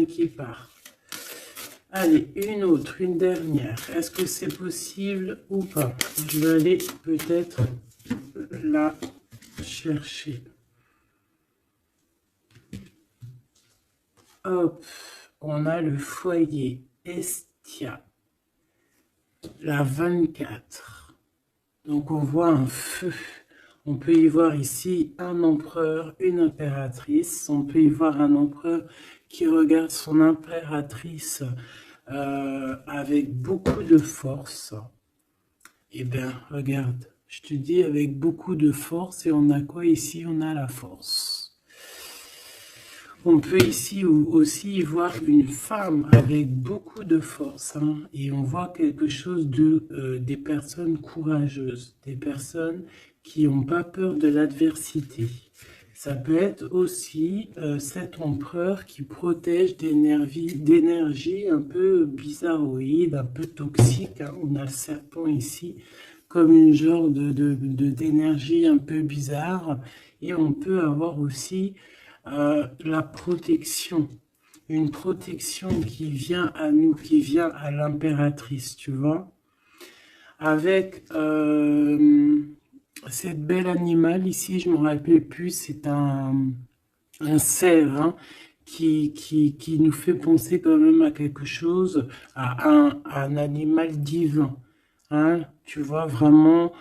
qui part. Allez, une autre, une dernière. Est-ce que c'est possible ou pas? Je vais aller peut-être la chercher. Hop, on a le foyer Estia, la 24. Donc on voit un feu. On peut y voir ici un empereur, une impératrice. On peut y voir un empereur qui regarde son impératrice avec beaucoup de force. Eh bien, regarde, je te dis avec beaucoup de force. Et on a quoi ici? On a la force. On peut ici aussi y voir une femme avec beaucoup de force, hein, et on voit quelque chose des personnes courageuses, des personnes qui n'ont pas peur de l'adversité. Ça peut être aussi cet empereur qui protège d'énergie un peu bizarroïde, un peu toxique, hein. On a le serpent ici comme une genre d'énergie un peu bizarre, et on peut avoir aussi la protection, une protection qui vient à nous, qui vient à l'impératrice, tu vois, avec cette belle animal ici, je ne me rappelle plus, c'est un cerf, hein, qui nous fait penser quand même à quelque chose, à un animal divin, hein, tu vois, vraiment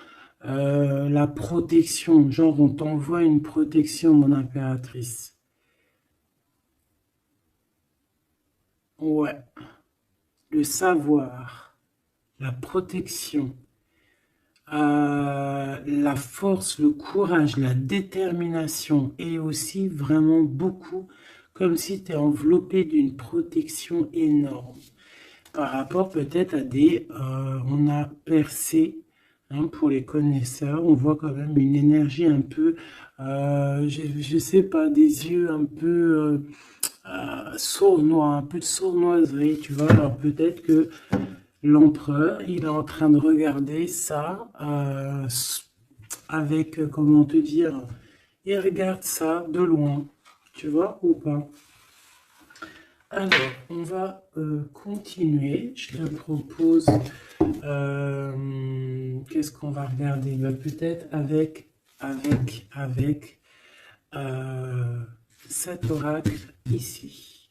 la protection, genre on t'envoie une protection, mon impératrice. Ouais, le savoir, la protection, la force, le courage, la détermination, et aussi vraiment beaucoup, comme si tu es enveloppé d'une protection énorme. Par rapport peut-être à on a percé, hein, pour les connaisseurs, on voit quand même une énergie un peu, je sais pas, des yeux un peu sournois, un peu de sournoiserie, tu vois. Alors peut-être que l'empereur, il est en train de regarder ça avec, comment te dire, il regarde ça de loin, tu vois, ou pas. Alors, on va continuer. Je te propose, qu'est-ce qu'on va regarder? Ben, peut-être avec cet oracle ici.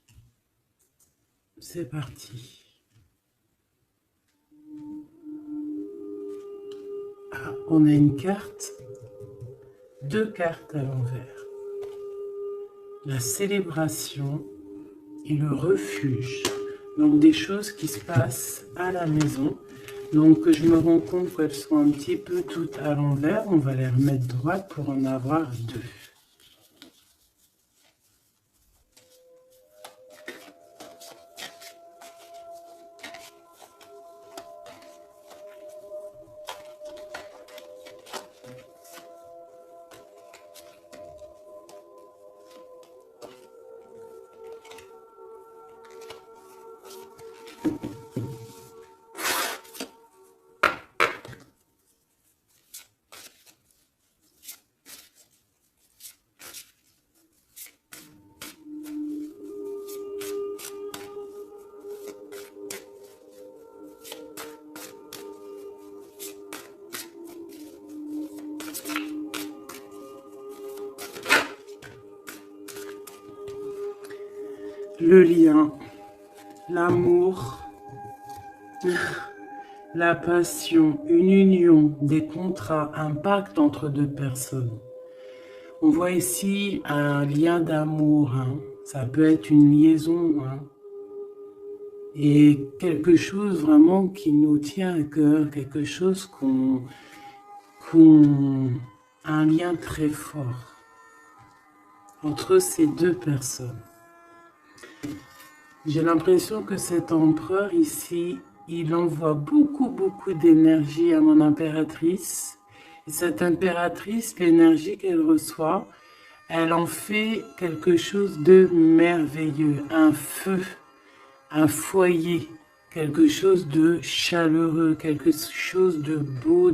C'est parti. Ah, on a une carte, deux cartes à l'envers. La célébration et le refuge. Donc des choses qui se passent à la maison. Donc je me rends compte qu'elles sont un petit peu toutes à l'envers. On va les remettre droites pour en avoir deux. Le lien, l'amour, la passion, une union, des contrats, un pacte entre deux personnes. On voit ici un lien d'amour, hein. Ça peut être une liaison, hein. Et quelque chose vraiment qui nous tient à cœur, quelque chose un lien très fort entre ces deux personnes. J'ai l'impression que cet empereur ici, il envoie beaucoup d'énergie à mon impératrice. Et cette impératrice, l'énergie qu'elle reçoit, elle en fait quelque chose de merveilleux, un feu, un foyer, quelque chose de chaleureux, quelque chose de beau,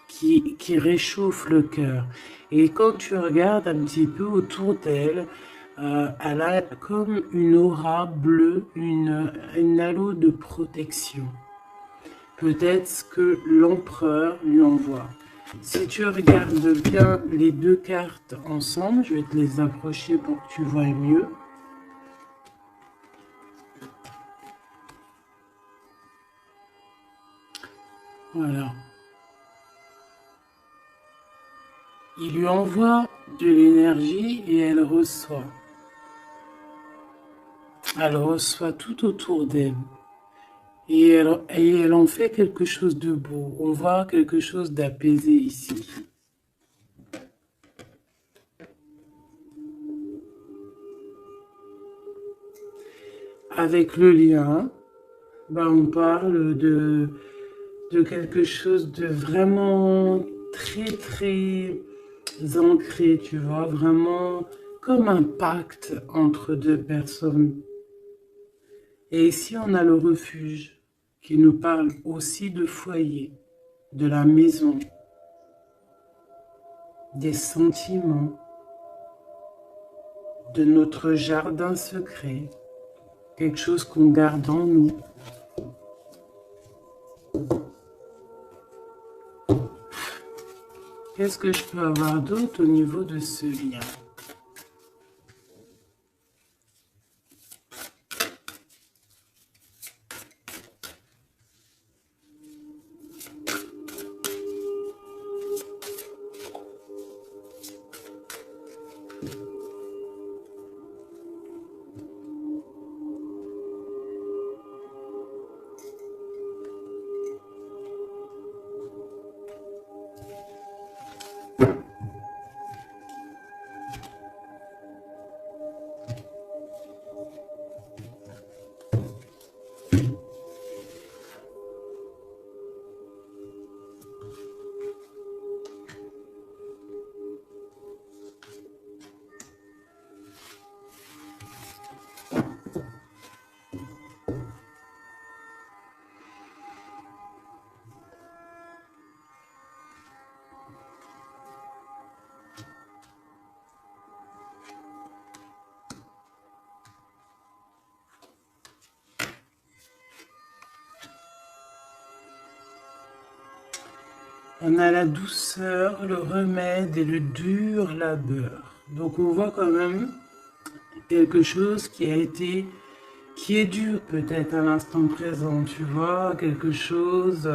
qui réchauffe le cœur. Et quand tu regardes un petit peu autour d'elle, Elle a comme une aura bleue, une halo de protection. Peut-être que l'empereur lui envoie. Si tu regardes bien les deux cartes ensemble, je vais te les approcher pour que tu vois mieux. Voilà. Il lui envoie de l'énergie et elle reçoit. Elle reçoit tout autour d'elle. Et elle en fait quelque chose de beau. On voit quelque chose d'apaisé ici. Avec le lien, on parle de quelque chose de vraiment très ancré, tu vois, vraiment comme un pacte entre deux personnes. Et ici, on a le refuge qui nous parle aussi de foyer, de la maison, des sentiments, de notre jardin secret, quelque chose qu'on garde en nous. Qu'est-ce que je peux avoir d'autre au niveau de ce lien? On a la douceur, le remède et le dur labeur. Donc on voit quand même quelque chose qui est dur peut-être à l'instant présent, tu vois, quelque chose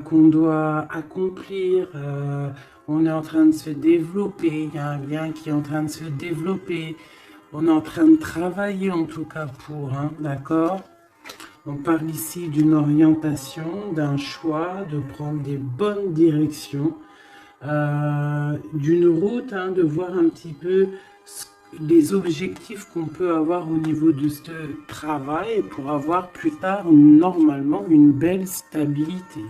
qu'on doit accomplir. On est en train de se développer, il y a un lien qui est en train de se développer. On est en train de travailler en tout cas pour, d'accord? On parle ici d'une orientation, d'un choix, de prendre des bonnes directions, d'une route, de voir un petit peu les objectifs qu'on peut avoir au niveau de ce travail pour avoir plus tard normalement une belle stabilité.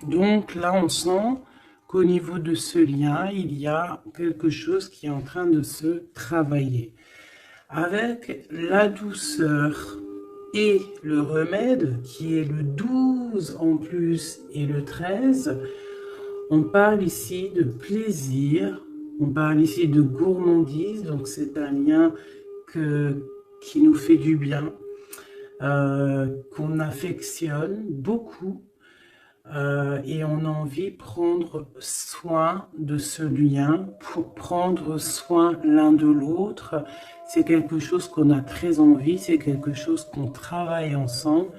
Donc là, on sent qu'au niveau de ce lien, il y a quelque chose qui est en train de se travailler. Avec la douceur et le remède, qui est le 12 en plus et le 13, on parle ici de plaisir, on parle ici de gourmandise, donc c'est un lien qui nous fait du bien, qu'on affectionne beaucoup. Et on a envie de prendre soin de ce lien, pour prendre soin l'un de l'autre. C'est quelque chose qu'on a très envie, c'est quelque chose qu'on travaille ensemble.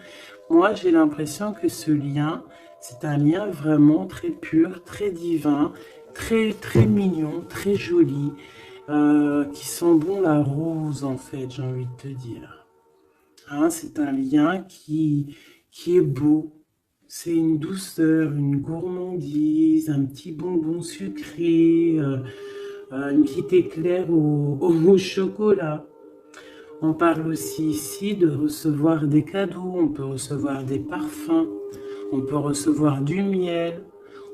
Moi, j'ai l'impression que ce lien, c'est un lien vraiment très pur, très divin, très mignon, très joli, qui sent bon la rose en fait, j'ai envie de te dire. C'est un lien qui est beau. C'est une douceur, une gourmandise, un petit bonbon sucré, une petite éclair au chocolat. On parle aussi ici de recevoir des cadeaux, on peut recevoir des parfums, on peut recevoir du miel,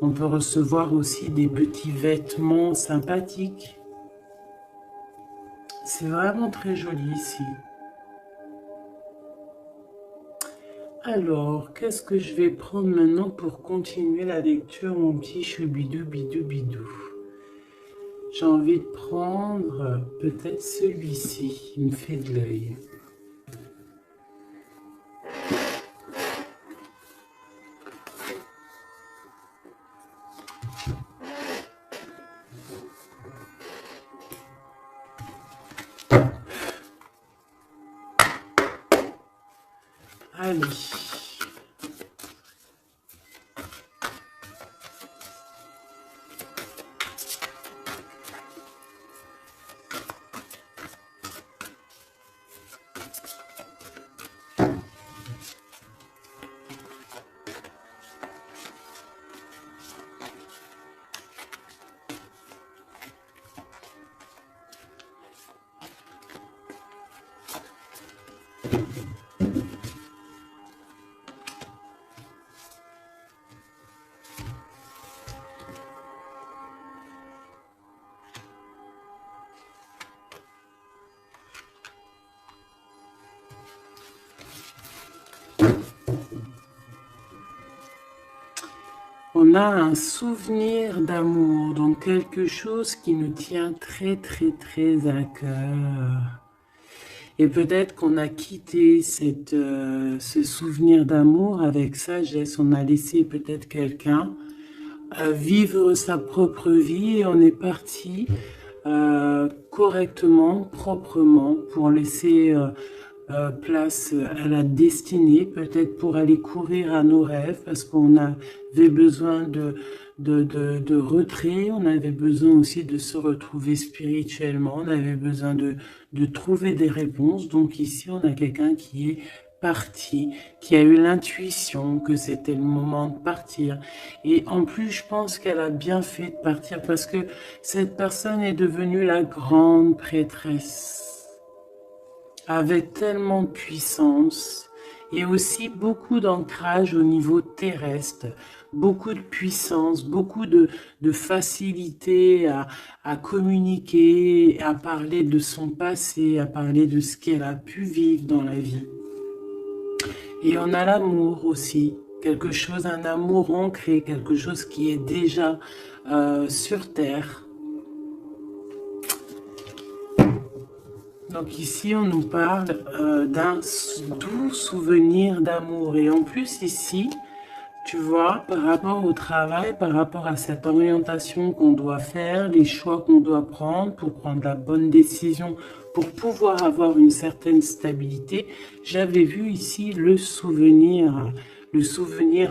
on peut recevoir aussi des petits vêtements sympathiques. C'est vraiment très joli ici. Alors, qu'est-ce que je vais prendre maintenant pour continuer la lecture, mon petit choubidou bidou bidou? j'ai envie de prendre peut-être celui-ci, il me fait de l'œil. Allez. On a un souvenir d'amour, donc quelque chose qui nous tient très très très à cœur. Et peut-être qu'on a quitté ce souvenir d'amour avec sagesse, on a laissé peut-être quelqu'un vivre sa propre vie et on est parti correctement, proprement, pour laisser place à la destinée, peut-être pour aller courir à nos rêves, parce qu'on avait besoin de retrait, on avait besoin aussi de se retrouver spirituellement, on avait besoin de trouver des réponses. Donc ici, on a quelqu'un qui est parti, qui a eu l'intuition que c'était le moment de partir. Et en plus, je pense qu'elle a bien fait de partir parce que cette personne est devenue la grande prêtresse avec tellement de puissance et aussi beaucoup d'ancrage au niveau terrestre, beaucoup de puissance, beaucoup de facilité à communiquer, à parler de son passé, à parler de ce qu'elle a pu vivre dans la vie. Et on a l'amour aussi, quelque chose, un amour ancré, quelque chose qui est déjà sur terre. Donc ici, on nous parle d'un doux souvenir d'amour. Et en plus ici, tu vois, par rapport au travail, par rapport à cette orientation qu'on doit faire, les choix qu'on doit prendre pour prendre la bonne décision, pour pouvoir avoir une certaine stabilité, j'avais vu ici le souvenir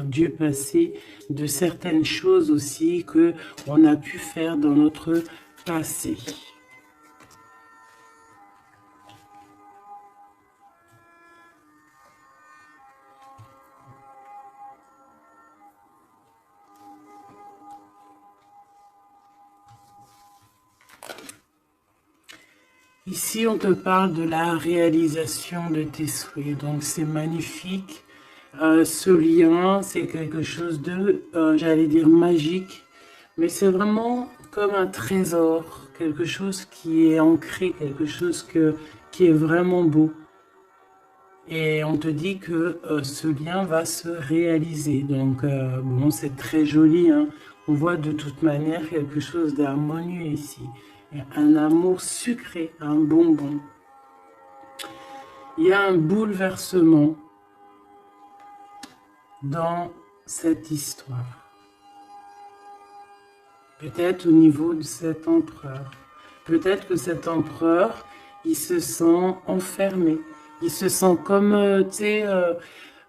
du passé, de certaines choses aussi que on a pu faire dans notre passé. Ici, on te parle de la réalisation de tes souhaits. Donc, c'est magnifique. Ce lien, c'est quelque chose de, j'allais dire, magique. Mais c'est vraiment comme un trésor. Quelque chose qui est ancré, quelque chose qui est vraiment beau. Et on te dit que ce lien va se réaliser. Donc, bon, c'est très joli, hein. On voit de toute manière quelque chose d'harmonieux ici. Un amour sucré, un bonbon. Il y a un bouleversement dans cette histoire. Peut-être au niveau de cet empereur. Peut-être que cet empereur, il se sent enfermé. Il se sent comme, tu sais,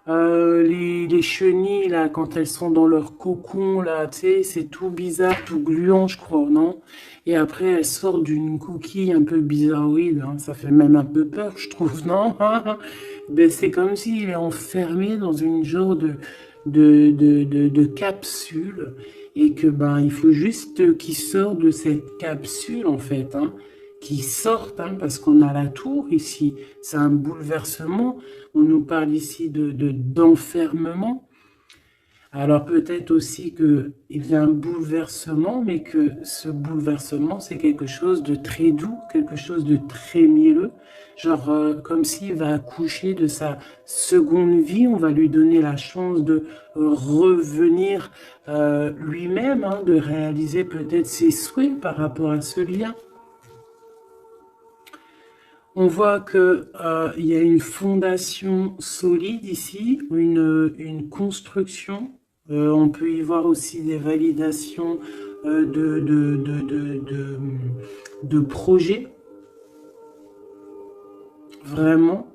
les chenilles, là, quand elles sont dans leur cocon, là, tu sais, c'est tout bizarre, tout gluant, je crois, non? Et après, elles sortent d'une coquille un peu bizarroïde, hein. Ça fait même un peu peur, je trouve, non? Ben, c'est comme s'il est enfermé dans une genre de capsule, et que, ben, il faut juste qu'il sorte de cette capsule, en fait, hein. Qui sortent, hein, parce qu'on a la tour ici, c'est un bouleversement, on nous parle ici d'enfermement. Alors peut-être aussi qu'il y a un bouleversement, mais que ce bouleversement, c'est quelque chose de très doux, quelque chose de très mielleux, genre comme s'il va accoucher de sa seconde vie, on va lui donner la chance de revenir lui-même, hein, de réaliser peut-être ses souhaits par rapport à ce lien. On voit qu'il y a une fondation solide ici, une construction. On peut y voir aussi des validations de projets, vraiment.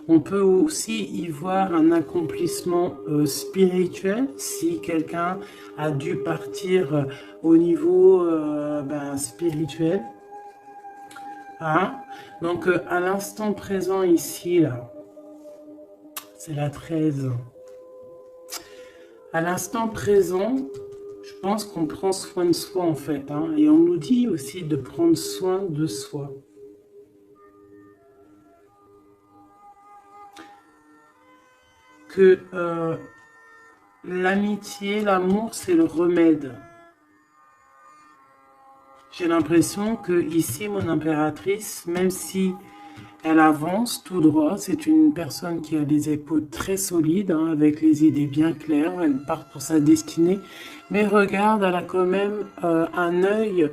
On peut aussi y voir un accomplissement spirituel, si quelqu'un a dû partir au niveau spirituel. Hein? Donc, à l'instant présent ici, là, c'est la 13. À l'instant présent, je pense qu'on prend soin de soi, en fait. Hein, et on nous dit aussi de prendre soin de soi. Que l'amitié, l'amour, c'est le remède. J'ai l'impression que ici, mon impératrice, même si elle avance tout droit, c'est une personne qui a les épaules très solides, hein, avec les idées bien claires, elle part pour sa destinée. Mais regarde, elle a quand même un œil,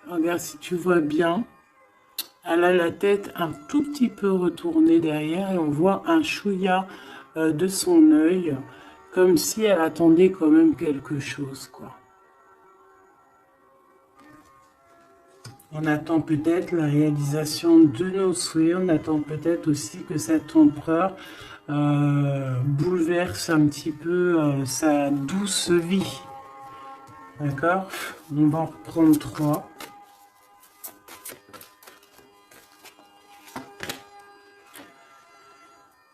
regarde si tu vois bien, elle a la tête un tout petit peu retournée derrière et on voit un chouïa de son œil, comme si elle attendait quand même quelque chose, quoi. On attend peut-être la réalisation de nos souhaits, on attend peut-être aussi que cet empereur bouleverse un petit peu sa douce vie. D'accord? On va en reprendre 3.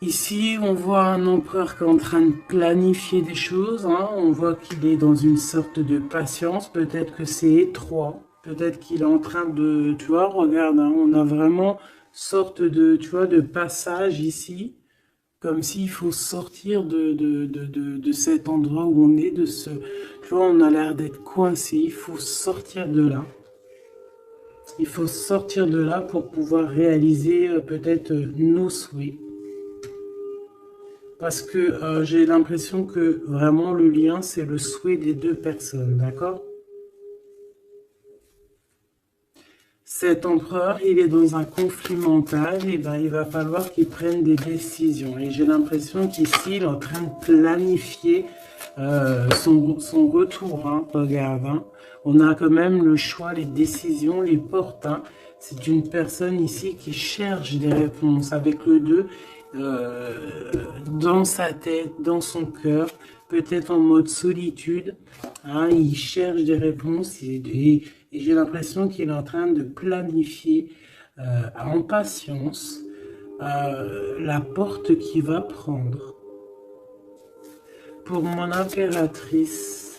Ici, on voit un empereur qui est en train de planifier des choses. Hein. On voit qu'il est dans une sorte de patience. Peut-être que c'est étroit. Peut-être qu'il est en train de... Tu vois, regarde, hein, on a vraiment sorte de, tu vois, de passage ici. Comme s'il faut sortir de cet endroit où on est, de ce... Tu vois, on a l'air d'être coincé. Il faut sortir de là. Il faut sortir de là pour pouvoir réaliser peut-être nos souhaits. Parce que j'ai l'impression que vraiment le lien, c'est le souhait des deux personnes, d'accord? Cet empereur, il est dans un conflit mental, et ben il va falloir qu'il prenne des décisions. Et j'ai l'impression qu'ici, il est en train de planifier son retour. Hein, regarde, hein. On a quand même le choix, les décisions, les portes. Hein. C'est une personne ici qui cherche des réponses avec le 2 dans sa tête, dans son cœur, peut-être en mode solitude. Hein, il cherche des réponses et j'ai l'impression qu'il est en train de planifier en patience la porte qu'il va prendre. Pour mon impératrice,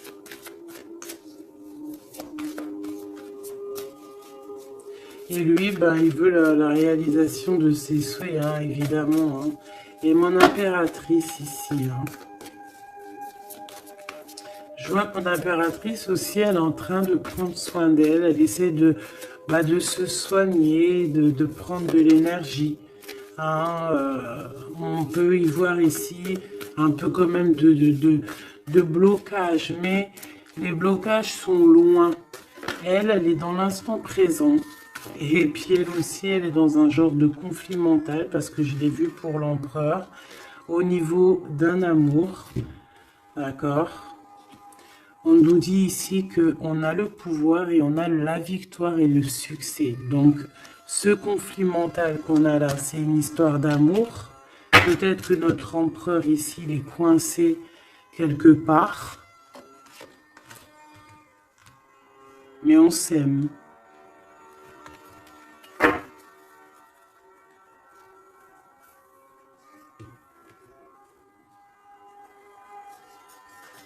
et lui, ben, il veut la réalisation de ses souhaits, hein, évidemment. Hein. Et mon impératrice ici, hein. Je vois que mon impératrice aussi, elle est en train de prendre soin d'elle. Elle essaie de se soigner, de prendre de l'énergie. Hein, on peut y voir ici un peu quand même de blocage, mais les blocages sont loin. Elle est dans l'instant présent. Et puis elle aussi, elle est dans un genre de conflit mental, parce que je l'ai vu pour l'empereur, au niveau d'un amour. D'accord? On nous dit ici qu'on a le pouvoir et on a la victoire et le succès. Donc, ce conflit mental qu'on a là, c'est une histoire d'amour. Peut-être que notre empereur ici, il est coincé quelque part. Mais on s'aime.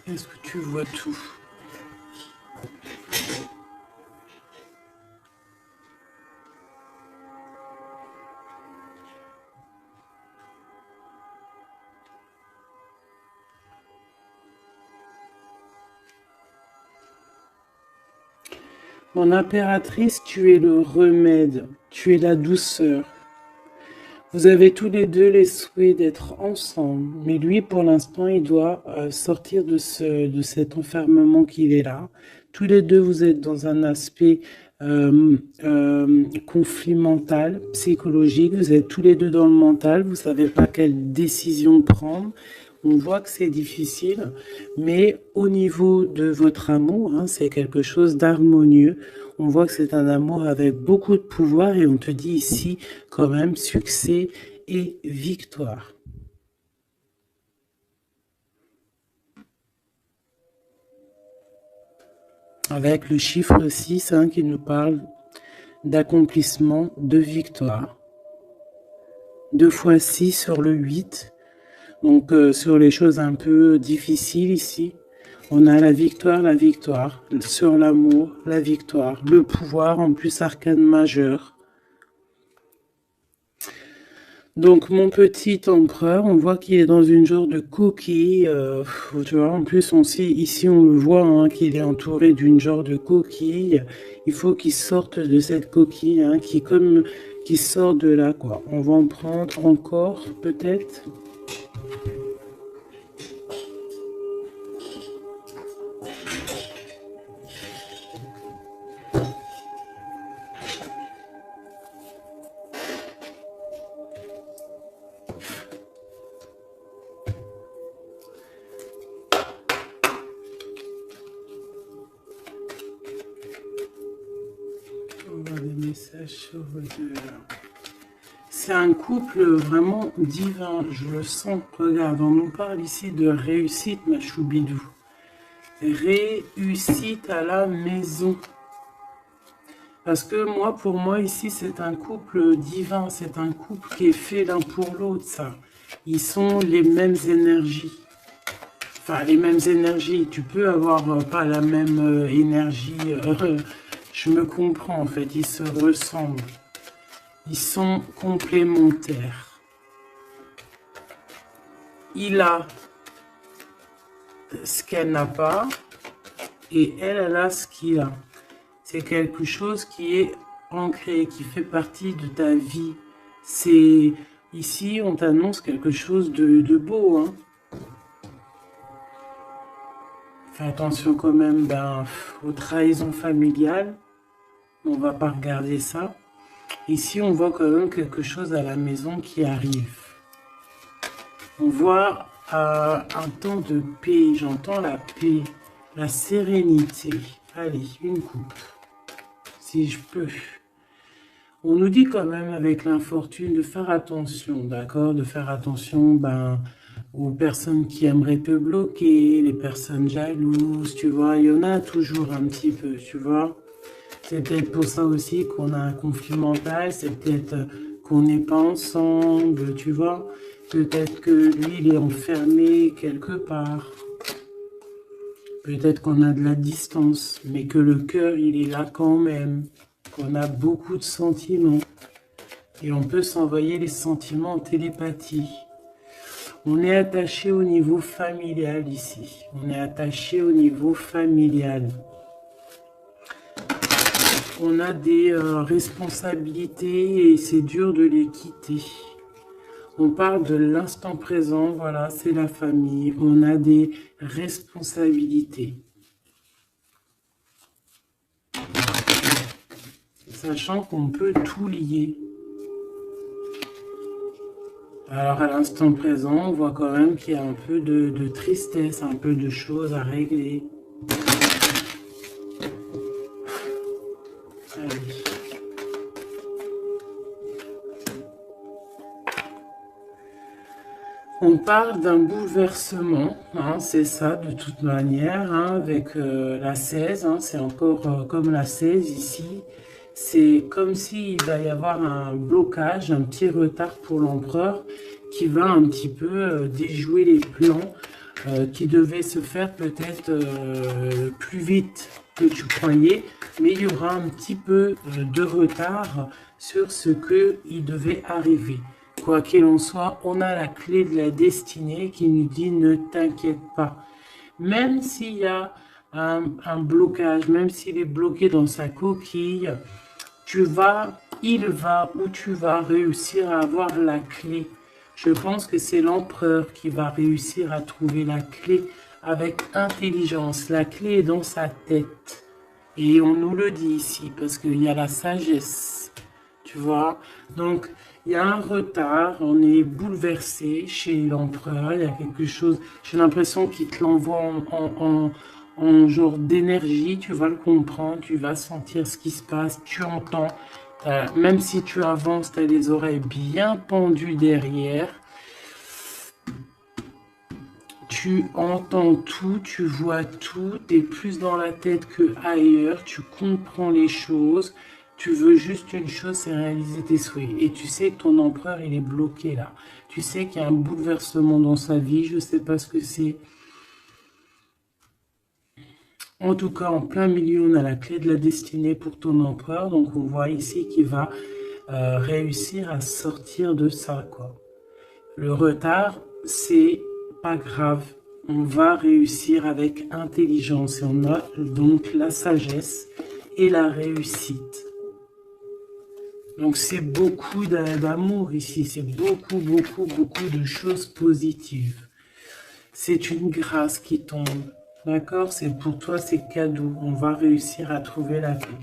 Est-ce que tu vois tout? Mon impératrice, tu es le remède, tu es la douceur. Vous avez tous les deux les souhaits d'être ensemble, mais lui, pour l'instant, il doit sortir de cet enfermement qu'il est là. Tous les deux, vous êtes dans un aspect conflit mental, psychologique. Vous êtes tous les deux dans le mental. Vous savez pas quelle décision prendre. On voit que c'est difficile, mais au niveau de votre amour, hein, c'est quelque chose d'harmonieux. On voit que c'est un amour avec beaucoup de pouvoir et on te dit ici quand même succès et victoire. Avec le chiffre 6 hein, qui nous parle d'accomplissement, de victoire. 2 fois 6 sur le 8. Donc sur les choses un peu difficiles ici, on a la victoire. Sur l'amour, la victoire. Le pouvoir, en plus arcane majeur. Donc mon petit empereur, on voit qu'il est dans une genre de coquille. Tu vois, en plus ici on le voit hein, qu'il est entouré d'une genre de coquille. Il faut qu'il sorte de cette coquille, hein, qui sort de là quoi. On va en prendre encore peut-être. Des messages sur votre... C'est un couple vraiment divin, je le sens. Regarde, on nous parle ici de réussite, ma choubidou. Réussite à la maison. Parce que pour moi, ici, c'est un couple divin. C'est un couple qui est fait l'un pour l'autre, ça. Ils sont les mêmes énergies. Enfin, les mêmes énergies. Tu peux avoir pas la même énergie. Je me comprends, en fait. Ils se ressemblent. Ils sont complémentaires. Il a ce qu'elle n'a pas et elle a ce qu'il a. C'est quelque chose qui est ancré, qui fait partie de ta vie. C'est ici, on t'annonce quelque chose de beau. Hein. Fais attention quand même aux trahisons familiales. On va pas regarder ça. Ici, on voit quand même quelque chose à la maison qui arrive. On voit un temps de paix. J'entends la paix, la sérénité. Allez, une coupe, si je peux. On nous dit quand même avec l'infortune de faire attention, d'accord? De faire attention aux personnes qui aimeraient te bloquer, les personnes jalouses, tu vois. Il y en a toujours un petit peu, tu vois. C'est peut-être pour ça aussi qu'on a un conflit mental, c'est peut-être qu'on n'est pas ensemble, tu vois. Peut-être que lui, il est enfermé quelque part. Peut-être qu'on a de la distance, mais que le cœur, il est là quand même. Qu'on a beaucoup de sentiments. Et on peut s'envoyer les sentiments en télépathie. On est attaché au niveau familial ici. On est attaché au niveau familial. On a des responsabilités et c'est dur de les quitter. On parle de l'instant présent, voilà, c'est la famille. On a des responsabilités. Sachant qu'on peut tout lier. Alors à l'instant présent, on voit quand même qu'il y a un peu de tristesse, un peu de choses à régler. Allez. On parle d'un bouleversement, hein, c'est ça de toute manière, hein, avec la 16, hein, c'est encore comme la 16 ici. C'est comme s'il va y avoir un blocage, un petit retard pour l'empereur qui va un petit peu déjouer les plans qui devaient se faire peut-être plus vite que tu croyais, mais il y aura un petit peu de retard sur ce qu'il devait arriver. Quoi qu'il en soit, on a la clé de la destinée qui nous dit ne t'inquiète pas. Même s'il y a un blocage, même s'il est bloqué dans sa coquille, il va ou tu vas réussir à avoir la clé. Je pense que c'est l'empereur qui va réussir à trouver la clé avec intelligence. La clé est dans sa tête. Et on nous le dit ici, parce qu'il y a la sagesse, tu vois. Donc, il y a un retard, on est bouleversé chez l'empereur, il y a quelque chose, j'ai l'impression qu'il te l'envoie en genre d'énergie, tu vas le comprendre, tu vas sentir ce qui se passe, tu entends, même si tu avances, tu as les oreilles bien pendues derrière. Tu entends tout, tu vois tout, tu es plus dans la tête que ailleurs, tu comprends les choses, tu veux juste une chose, c'est réaliser tes souhaits. Et tu sais que ton empereur, il est bloqué là. Tu sais qu'il y a un bouleversement dans sa vie, je ne sais pas ce que c'est. En tout cas, en plein milieu, on a la clé de la destinée pour ton empereur. Donc, on voit ici qu'il va réussir à sortir de ça, quoi. Le retard, c'est pas grave. On va réussir avec intelligence. Et on a donc la sagesse et la réussite. Donc, c'est beaucoup d'amour ici. C'est beaucoup, beaucoup, beaucoup de choses positives. C'est une grâce qui tombe. D'accord? C'est pour toi, c'est cadeau. On va réussir à trouver la clé.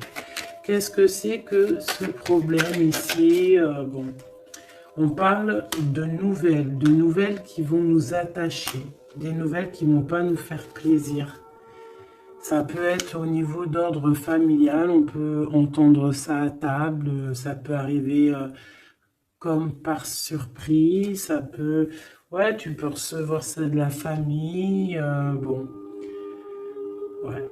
Qu'est-ce que c'est que ce problème ici? Bon, on parle de nouvelles qui vont nous attacher, des nouvelles qui ne vont pas nous faire plaisir. Ça peut être au niveau d'ordre familial, on peut entendre ça à table, ça peut arriver comme par surprise, ça peut... Ouais, tu peux recevoir ça de la famille, bon... Ouais.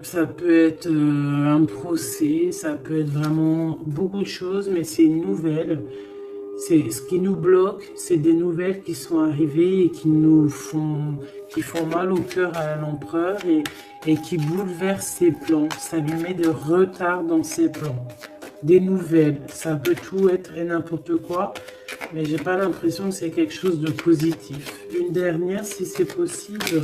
Ça peut être un procès, ça peut être vraiment beaucoup de choses, mais c'est une nouvelle. C'est ce qui nous bloque, c'est des nouvelles qui sont arrivées et qui font mal au cœur à l'empereur et qui bouleversent ses plans. Ça lui met de retard dans ses plans. Des nouvelles, ça peut tout être et n'importe quoi, mais j'ai pas l'impression que c'est quelque chose de positif. Une dernière, si c'est possible.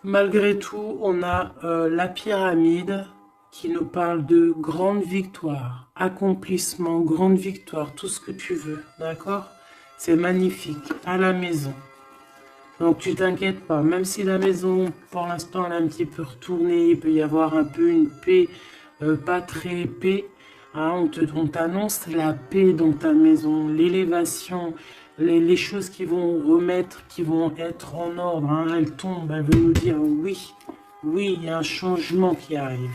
Malgré tout, on a la pyramide qui nous parle de grande victoire, accomplissement, grande victoire, tout ce que tu veux, d'accord? C'est magnifique, à la maison. Donc tu t'inquiètes pas, même si la maison, pour l'instant, elle est un petit peu retournée, il peut y avoir un peu une paix, pas très paix, hein, on t'annonce la paix dans ta maison, l'élévation, les choses qui vont remettre, qui vont être en ordre, hein, elles tombent, elles veulent nous dire oui, oui, il y a un changement qui arrive.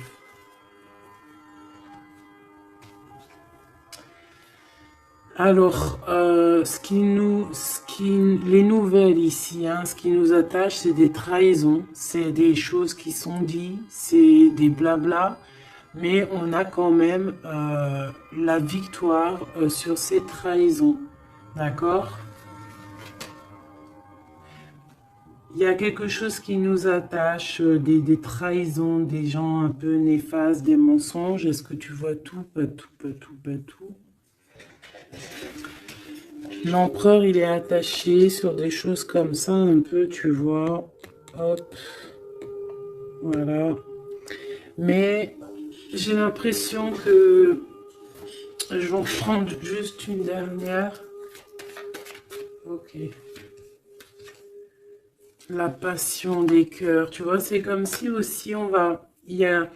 Alors, les nouvelles ici, hein, ce qui nous attache, c'est des trahisons, c'est des choses qui sont dites, c'est des blabla, mais on a quand même la victoire sur ces trahisons, d'accord? Il y a quelque chose qui nous attache, des trahisons, des gens un peu néfastes, des mensonges. Est-ce que tu vois tout? Pas tout, pas tout, pas tout. L'empereur, il est attaché sur des choses comme ça, un peu, tu vois. Hop. Voilà. Mais j'ai l'impression que je vais en prendre juste une dernière. Ok. La passion des cœurs, tu vois, c'est comme si aussi il y a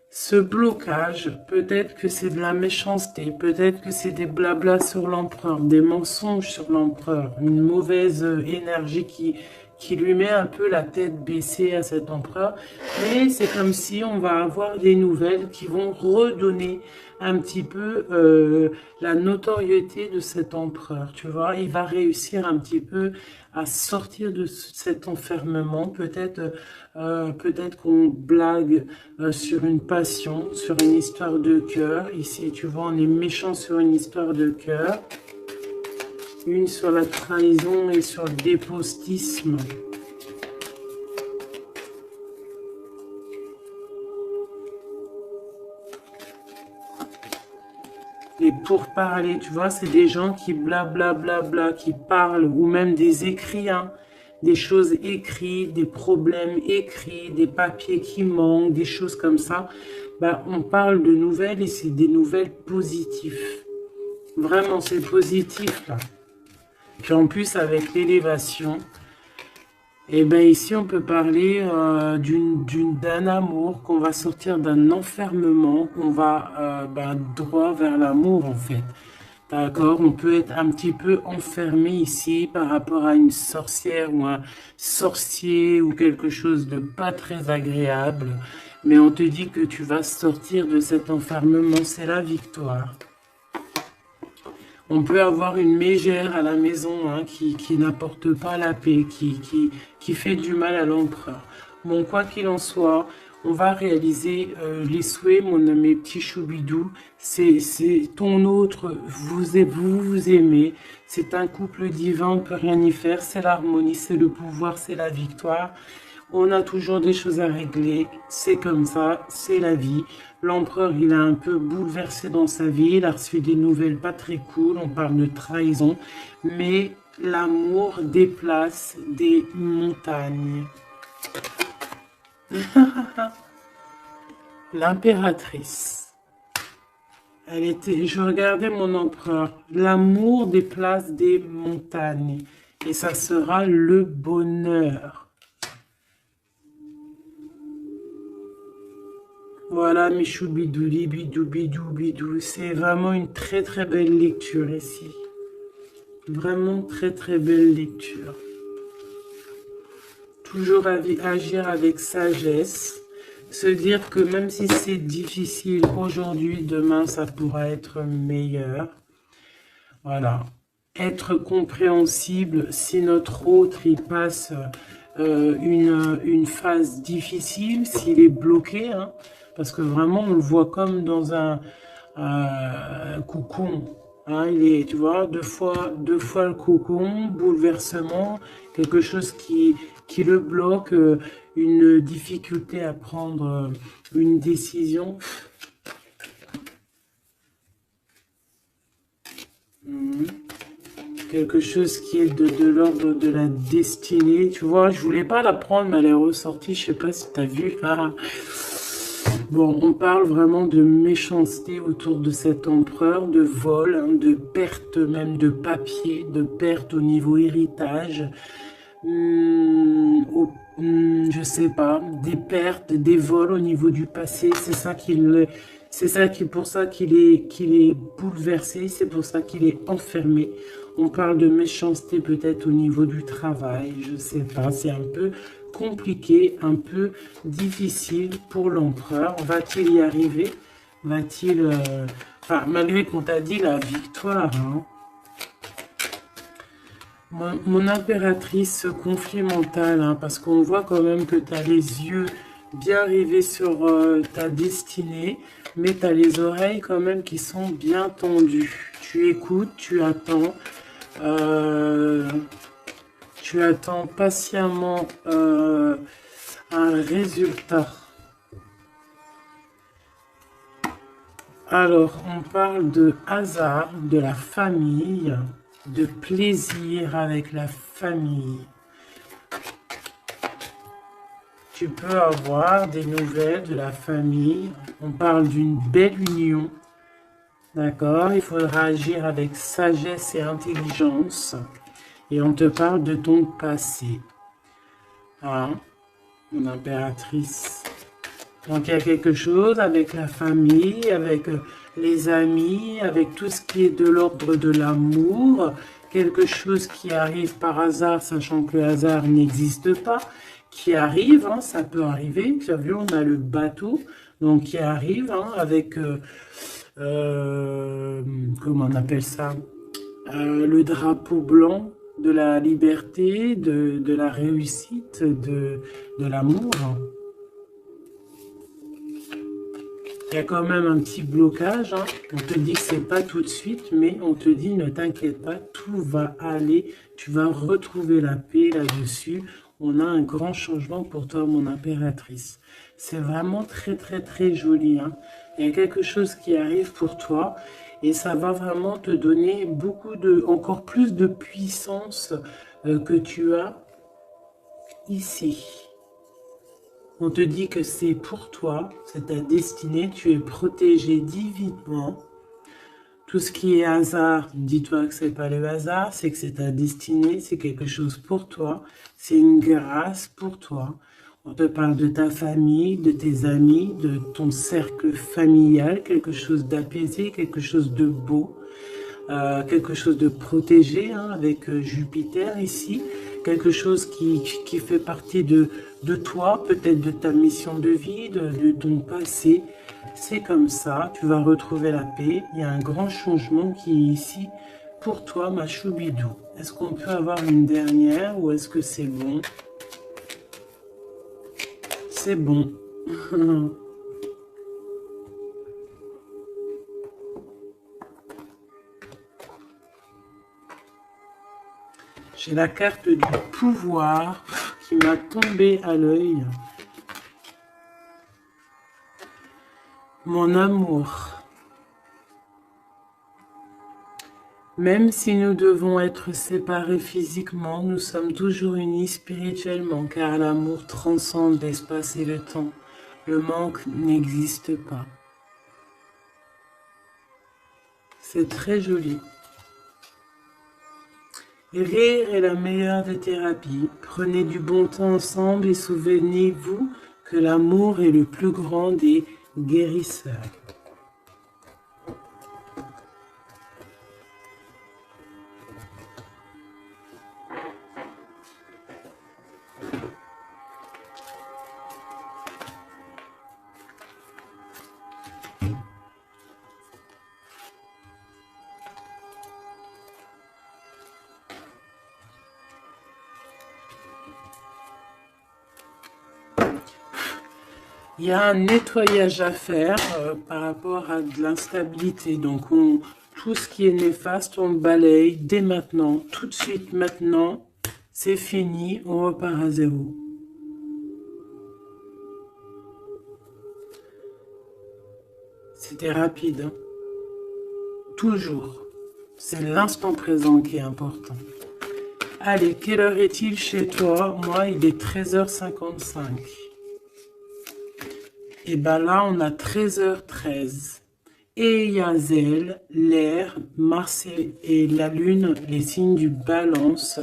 ce blocage, peut-être que c'est de la méchanceté, peut-être que c'est des blablas sur l'empereur, des mensonges sur l'empereur, une mauvaise énergie qui lui met un peu la tête baissée à cet empereur, mais c'est comme si on va avoir des nouvelles qui vont redonner un petit peu la notoriété de cet empereur, tu vois, il va réussir un petit peu à sortir de cet enfermement, peut-être qu'on blague sur une passion, sur une histoire de cœur, ici tu vois on est méchant sur une histoire de cœur, une sur la trahison et sur le dépostisme. les pourparlers, tu vois, c'est des gens qui blablabla, qui parlent, ou même des écrits, hein, des choses écrites, des problèmes écrits, des papiers qui manquent, des choses comme ça. Bah, on parle de nouvelles et c'est des nouvelles positives. Vraiment, c'est positif, là. Puis en plus, avec l'élévation, et ben ici, on peut parler d'un amour, qu'on va sortir d'un enfermement, qu'on va droit vers l'amour, en fait. D'accord, on peut être un petit peu enfermé ici par rapport à une sorcière ou un sorcier ou quelque chose de pas très agréable. Mais on te dit que tu vas sortir de cet enfermement, c'est la victoire. On peut avoir une mégère à la maison hein, qui n'apporte pas la paix, qui fait du mal à l'empereur. Bon, quoi qu'il en soit, on va réaliser les souhaits, mes petits choubidous. C'est ton autre, vous aimez. C'est un couple divin, on ne peut rien y faire. C'est l'harmonie, c'est le pouvoir, c'est la victoire. On a toujours des choses à régler, c'est comme ça, c'est la vie. L'empereur, il a un peu bouleversé dans sa vie, il a reçu des nouvelles pas très cool, on parle de trahison, mais l'amour déplace des montagnes. L'impératrice, elle était, je regardais mon empereur, l'amour déplace des montagnes, et ça sera le bonheur. Voilà, mes choubidou, bidou, bidou, bidou. C'est vraiment une très très belle lecture ici. Vraiment très très belle lecture. Toujours agir avec sagesse. Se dire que même si c'est difficile aujourd'hui, demain ça pourra être meilleur. Voilà. Être compréhensible si notre autre il passe une phase difficile, s'il est bloqué, hein, parce que vraiment on le voit comme dans un cocon. Hein, il est, tu vois, deux fois le cocon, bouleversement, quelque chose qui le bloque, une difficulté à prendre une décision. Quelque chose qui est de l'ordre de la destinée. Tu vois, je voulais pas la prendre, mais elle est ressortie. Je sais pas si tu as vu. Ah. Bon, on parle vraiment de méchanceté autour de cet empereur, de vol, hein, de perte même de papier, de perte au niveau héritage. Je sais pas, des pertes, des vols au niveau du passé. C'est pour ça qu'il est bouleversé, c'est pour ça qu'il est enfermé. On parle de méchanceté peut-être au niveau du travail, je sais pas, c'est un peu compliqué, un peu difficile pour l'empereur. Va-t-il y arriver? Va-t-il... Enfin, malgré qu'on t'a dit la victoire, hein. Mon impératrice, ce conflit mental, hein, parce qu'on voit quand même que tu as les yeux bien rivés sur ta destinée, mais tu as les oreilles quand même qui sont bien tendues. Tu écoutes, tu attends patiemment un résultat. Alors, on parle de hasard, de la famille, de plaisir avec la famille. Tu peux avoir des nouvelles de la famille. On parle d'une belle union. D'accord? Il faudra agir avec sagesse et intelligence. Et on te parle de ton passé. Hein? Mon impératrice. Donc il y a quelque chose avec la famille, avec les amis, avec tout ce qui est de l'ordre de l'amour, quelque chose qui arrive par hasard, sachant que le hasard n'existe pas, qui arrive, hein, ça peut arriver. Tu as vu, on a le bateau, donc qui arrive hein, avec, comment on appelle ça, le drapeau blanc de la liberté, de la réussite, de l'amour. Il y a quand même un petit blocage, hein. On te dit que c'est pas tout de suite, mais on te dit ne t'inquiète pas, tout va aller, tu vas retrouver la paix là-dessus. On a un grand changement pour toi, mon impératrice. C'est vraiment très très très joli, hein. Il y a quelque chose qui arrive pour toi et ça va vraiment te donner encore plus de puissance que tu as ici. On te dit que c'est pour toi, c'est ta destinée, tu es protégé divinement. Tout ce qui est hasard, dis-toi que c'est pas le hasard, c'est que c'est ta destinée, c'est quelque chose pour toi, c'est une grâce pour toi. On te parle de ta famille, de tes amis, de ton cercle familial, quelque chose d'apaisé, quelque chose de beau, quelque chose de protégé, hein, avec Jupiter ici, quelque chose qui fait partie de toi, peut-être de ta mission de vie, de ton passé. C'est comme ça, tu vas retrouver la paix. Il y a un grand changement qui est ici pour toi, ma Choubidou. Est-ce qu'on peut avoir une dernière ou est-ce que c'est bon? C'est bon. J'ai la carte du pouvoir qui m'a tombé à l'œil. Mon amour. Même si nous devons être séparés physiquement, nous sommes toujours unis spirituellement, car l'amour transcende l'espace et le temps. Le manque n'existe pas. C'est très joli. Rire est la meilleure des thérapies. Prenez du bon temps ensemble et souvenez-vous que l'amour est le plus grand des guérisseurs. Il y a un nettoyage à faire par rapport à de l'instabilité. Donc, tout ce qui est néfaste, on le balaye dès maintenant. Tout de suite, maintenant, c'est fini. On repart à zéro. C'était rapide. Hein. Toujours. C'est l'instant présent qui est important. Allez, quelle heure est-il chez toi? Moi, il est 13h55. Et bien là, on a 13h13. Et Yazel, l'air, Mars et la Lune, les signes du balance,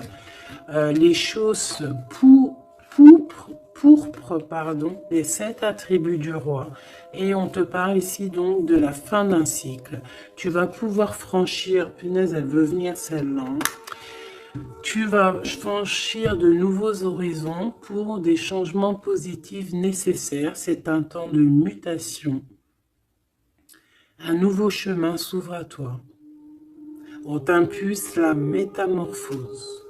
les choses pourpres, pardon, les 7 attributs du roi. Et on te parle ici donc de la fin d'un cycle. Tu vas pouvoir franchir, punaise, elle veut venir celle-là. Tu vas franchir de nouveaux horizons pour des changements positifs nécessaires. C'est un temps de mutation. Un nouveau chemin s'ouvre à toi. On t'impulse la métamorphose.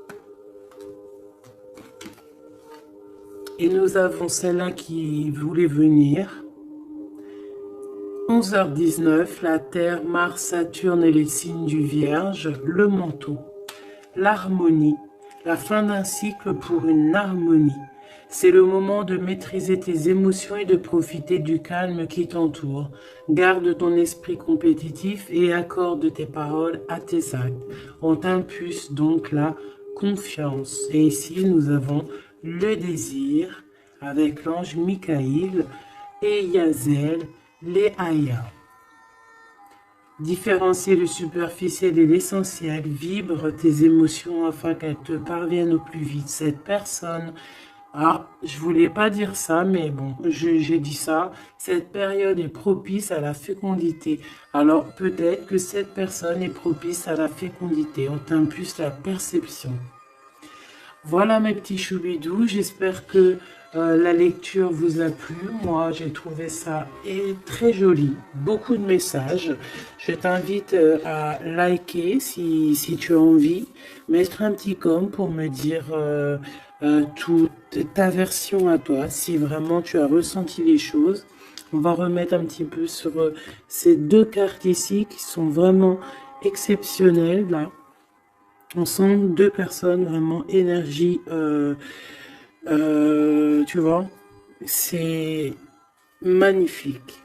Et nous avons celle-là qui voulait venir. 11h19, la Terre, Mars, Saturne et les signes du Vierge, le manteau. L'harmonie, la fin d'un cycle pour une harmonie. C'est le moment de maîtriser tes émotions et de profiter du calme qui t'entoure. Garde ton esprit compétitif et accorde tes paroles à tes actes. On t'impulse donc la confiance. Et ici, nous avons le désir avec l'ange Michael et Yazel, les Aya. Différencier le superficiel et l'essentiel, vibre tes émotions afin qu'elles te parviennent au plus vite. Cette personne, je voulais pas dire ça, mais bon, j'ai dit ça. Cette période est propice à la fécondité. Alors peut-être que cette personne est propice à la fécondité. On t'impulse la perception. Voilà mes petits choubidous, j'espère que la lecture vous a plu. Moi, j'ai trouvé ça très joli. Beaucoup de messages. Je t'invite à liker si tu as envie. Mettre un petit com pour me dire toute ta version à toi. Si vraiment tu as ressenti les choses. On va remettre un petit peu sur ces deux cartes ici qui sont vraiment exceptionnelles là. On sent deux personnes vraiment énergie, tu vois, c'est magnifique.